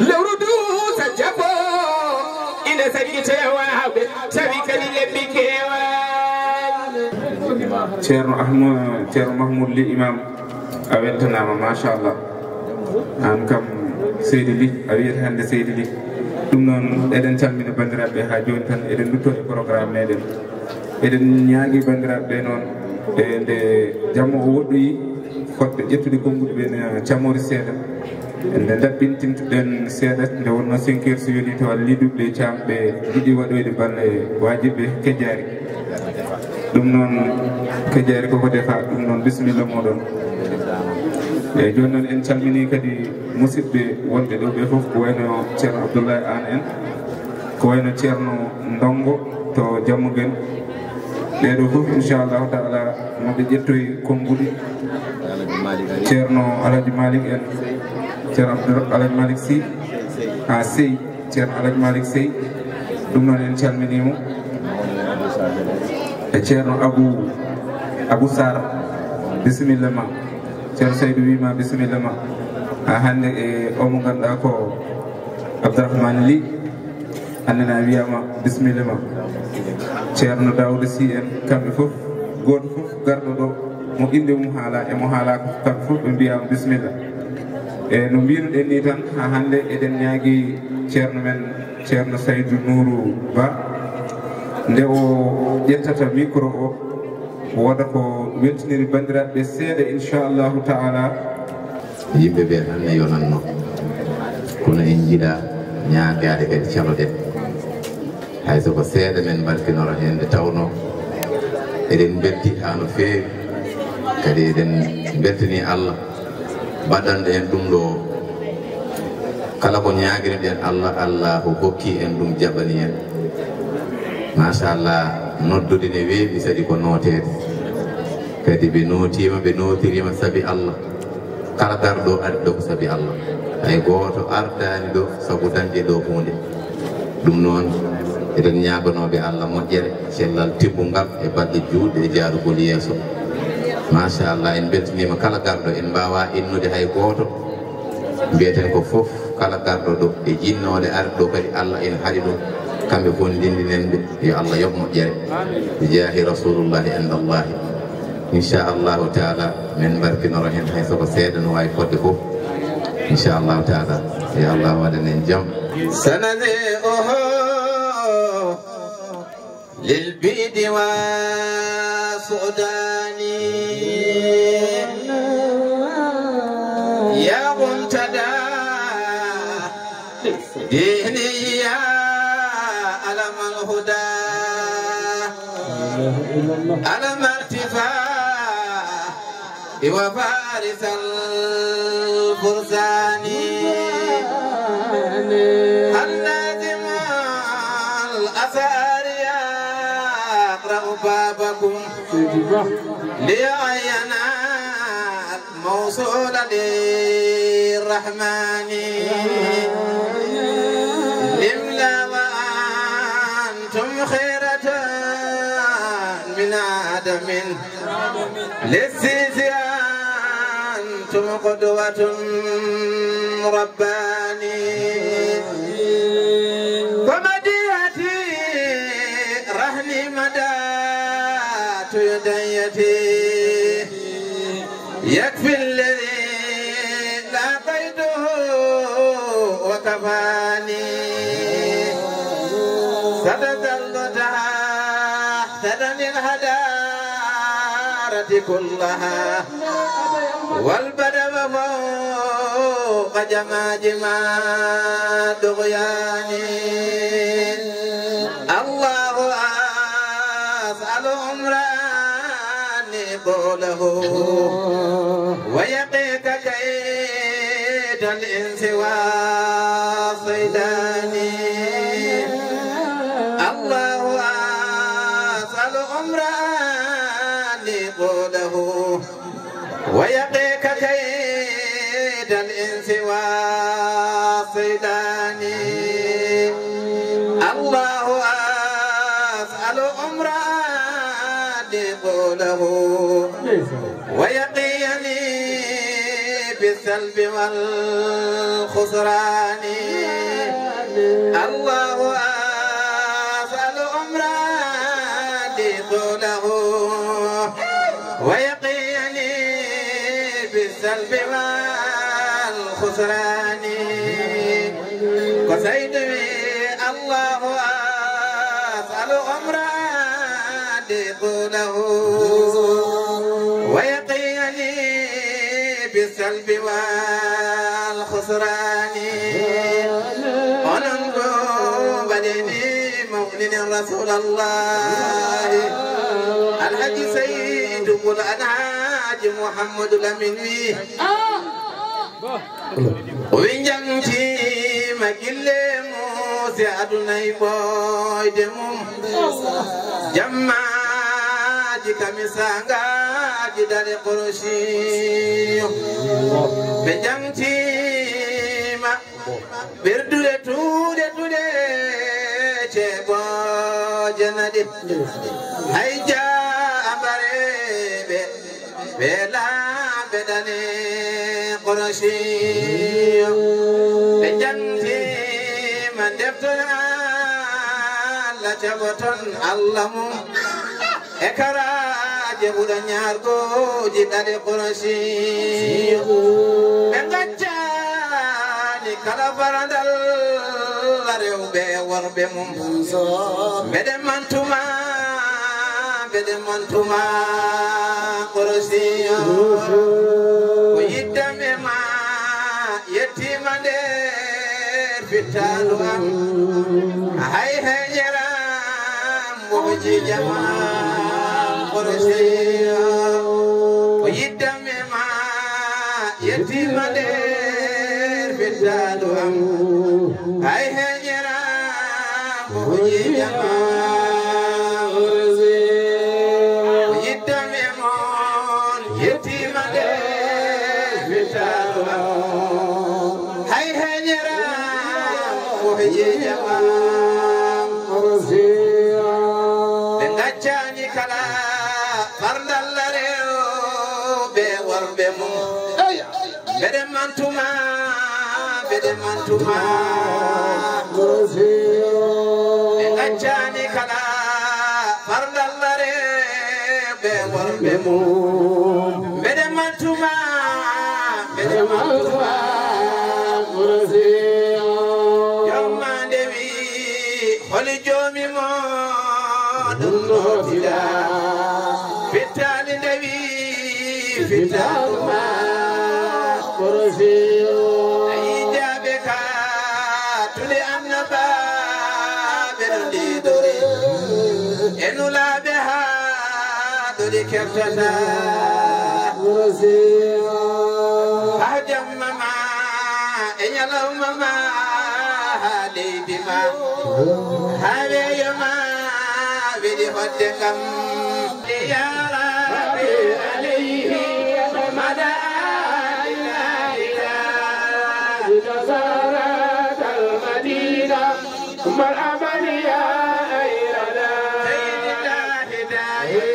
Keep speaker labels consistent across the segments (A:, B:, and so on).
A: lewrudu sajjabo ina sagi tewaɓe tawi kadi lebbi kewani ceerno mahmoud li imam a weltanama machallah an kam seydi li a wiyata hande seydi li ɗum noon eɗen calmina bandiraɓe ha joni tan eɗen luttode programme meɗen eɗen ñaagui bandiraɓe noon nde jamma o woɗɗoyi fodɓe ƴettude gonnguɗo ɓe camori seeɗa nde daɓɓintintuɗen seeɗa nde wonno 5 heures so yoni tawa liduɓe camɓe jiɗi waɗoyde balle wajiɓe kejjari ɗum noon kejjari koko defa ɗum noon bisimilla moɗon eyyi joni noon en calmini kadi musidɓe wonɓe ɗo ɓe foof ko wayno ceerno abdoullahi an en ko wayno ceerno ndongo to jammuguel ɓeɗo foof inchallahu taala moɓe ƴettoyi konnguɗi ceerno alaji malik en ceerno alaji malik sy ha sey ceerno alaji malik sey ɗum noon en calminimo e ceerno abou sar bisimilla ma ceerno saydou wima bisimilla ma ha hande e omo ganduɗa ko abdourahmane ly annena wiyama bisimilla ma ceerno dawda sy en kamɓe foof goto foof garɗo ɗo mo inde mum haala emo haala ko kamɓe foof ɓe mbiyama bisimilla e no mbinoɗen ni tan ha hande eɗen ñaagui ceerno men ceerno saydou nourou ba nde o ƴettata micro o woda ko weltiniri bandiraɓe seeɗa inchallahu taala
B: yimɓe ɓe tan ne yonanno kono en jiiɗa ñaagade kadi caloɗen hayso ko seeɗa men barkinoro hen nde tawno eɗen belti ha no feewi kadi eɗen beltani Allah baɗanɗo en ɗum ɗo kala ko ñaguireɗen Allah hokki en ɗum jaɓani en machallah noddude ne weeɓi sadi ko nootede kadi ɓe nootima ɓe nootirima saabi Allah kala garɗo ari ɗo ko saabi Allah hay goto ardani ɗo saabu dañde ɗo hunde ɗum noon eɗen ñaganoɓe Allah moƴƴere cellal tibbungal e balɗe juutɗe e jaarugol yeeso machallah en beltanima kala garɗo en mbawa innude hay goto mbiyeten ko foof kala garɗo ɗo e jinnode ari ɗo kadi Allah ene haaɗi ɗum kamɓe fof ndindinen ɓe yo Allah yoɓ moƴƴere bi jaahi rasulullahi indallahi inchallahu taala min barkinoro hen hay soko seeɗa no wawi fodde foof inchallahu taala yo Allah waɗan en jaam
A: sanade oho للبيد وسوداني يا منتدى ديني يا علم الهدى علم ارتفاع وفارس الفرسان اللازم الأثار يقرأ بابكم لعينات موصولة للرحمن لملا وأنتم خيرة من آدم للسيس أنتم قدوة رباني ومديحتي رهني مدات يديتي يكفي الذي لاقيته وكفاني صدق المتاح تدني الهدارة كلها والبدو فوق جماجما دغياني الله أسأل عمراني طوله ويقيك كيد الإنس والصيداني الله أسأل عمراني طوله ويقيك كيد الإنس والصيداني الله أسأل عمراني طوله ويقيني
B: بالسلب والخسران الله أسأل أمرادي طوله ويقيني بالسلب والخسران قصيد الله أسأل أمرادي طوله ويقيني بالسلب والخسران وننظر بدني مؤمن رسول الله الحج سيد الأنعاج محمد لمنوي وينجمتي مكيل موسى أدنى بوي دموم جماجي كمسانغا جدال قرشي بجمتي ما بردولة تودة چبو جندي هيجا أمبري بلا بدني قرشي بجمتي من دفتنا لا چبوتن اللهم ekara je buda nyar ko jidade qurashi engacha ni kala barandal rewbe warbe mum bede mantuma qurashi ko yidame ma yetimande fitanu am hay hejera moji jama قرشيا ويدم ما يتيم دير بدالهم هاي هجرا ويدم ويدم مون يتيم دير بدالهم هاي هجرا ويدم قرشيا بنجاني كلا bedemantuma engachani kala fardallare be warbe mu bedemantuma yamma dewi holi jomi mo dunno tida fitali dewi fitaluma enula beha doli kertata ahjam mama enyalaw mama halidima habe yama bidi hoddengam ya rabbi alayhi mada ila zarat al madina mal amaliya
C: Mada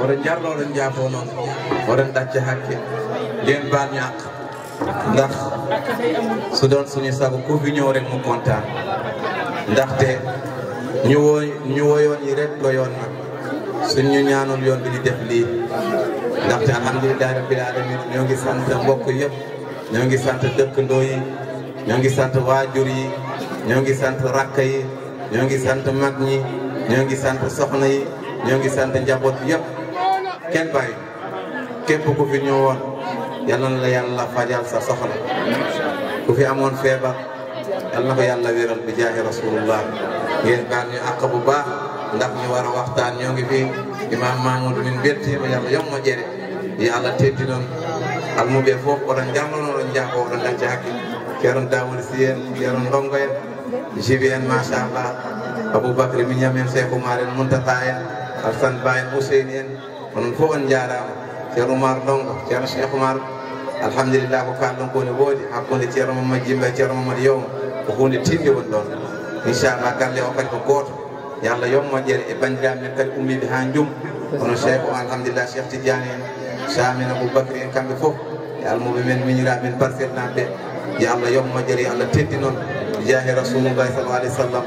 B: oɗon jarlo oɗon jaafo noon oɗon ɗacca hakke nden baal ñak ndax su doon suñu sago ku fi ñëw rek mu kontaan ndaxte ñu woo yoon yi rek ko yoon nag suñ ñu ñaanul yoon bi di def lii ndaxte alhamdulilah rabbil alamin ñoo ngi sant mbokk yëpp ñoo ngi sant dëkkandoo yi ñoo ngi sant waajur yi ñoo ngi sant rakk yi ñoo ngi sant mag ñi ñoo ngi sant soxna yi ñoo ngi sant njaboot yëpp kenn bàyyi képp ku fi ñëwoon yàlla na la yàlla fajal sa soxla ku fi amoon feebar yàlla na ko yàlla wéral bi jaahi rasulullah ngeen baal ñu àq bu baax ndax ñu war a waxtaan ñoo ngi fi imam Mamoudou min beltima yàlla yom mo jere yi Allah teddi noon almuɓe fof oɗon jamnono oɗon jaako oɗon dacca hakke ceerno Dawoud Sy en ceerno Ndongo en jibi en machallah Aboubacry Mignam en Cheikh Oumar en Muntaka en Alassane Ba en Ousseyni en onon fof on jarama ceerno Oumar Ndongo ceerno Cheikh Oumar alhamdulillah ko kalɗon kone woodi hakkude ceerno Mamadou Jimba e ceerno Mamadou Yowma ko hunde tinde woni ɗon inchallah galle o kadi ko goto yo Allah yom moƴƴere e bandiraɓe men kadi ummiɓe ha jum kono Cheikh o alhamdulillah Cheikh Tidiane en Samin Aboubacry en kamɓe fof e almuɓe men miñiraɓe men Parcelles naɓe yo Allah yom moƴƴere yo Allah teddi noon jaahi rasulullah sallallahu alaihi wa sallam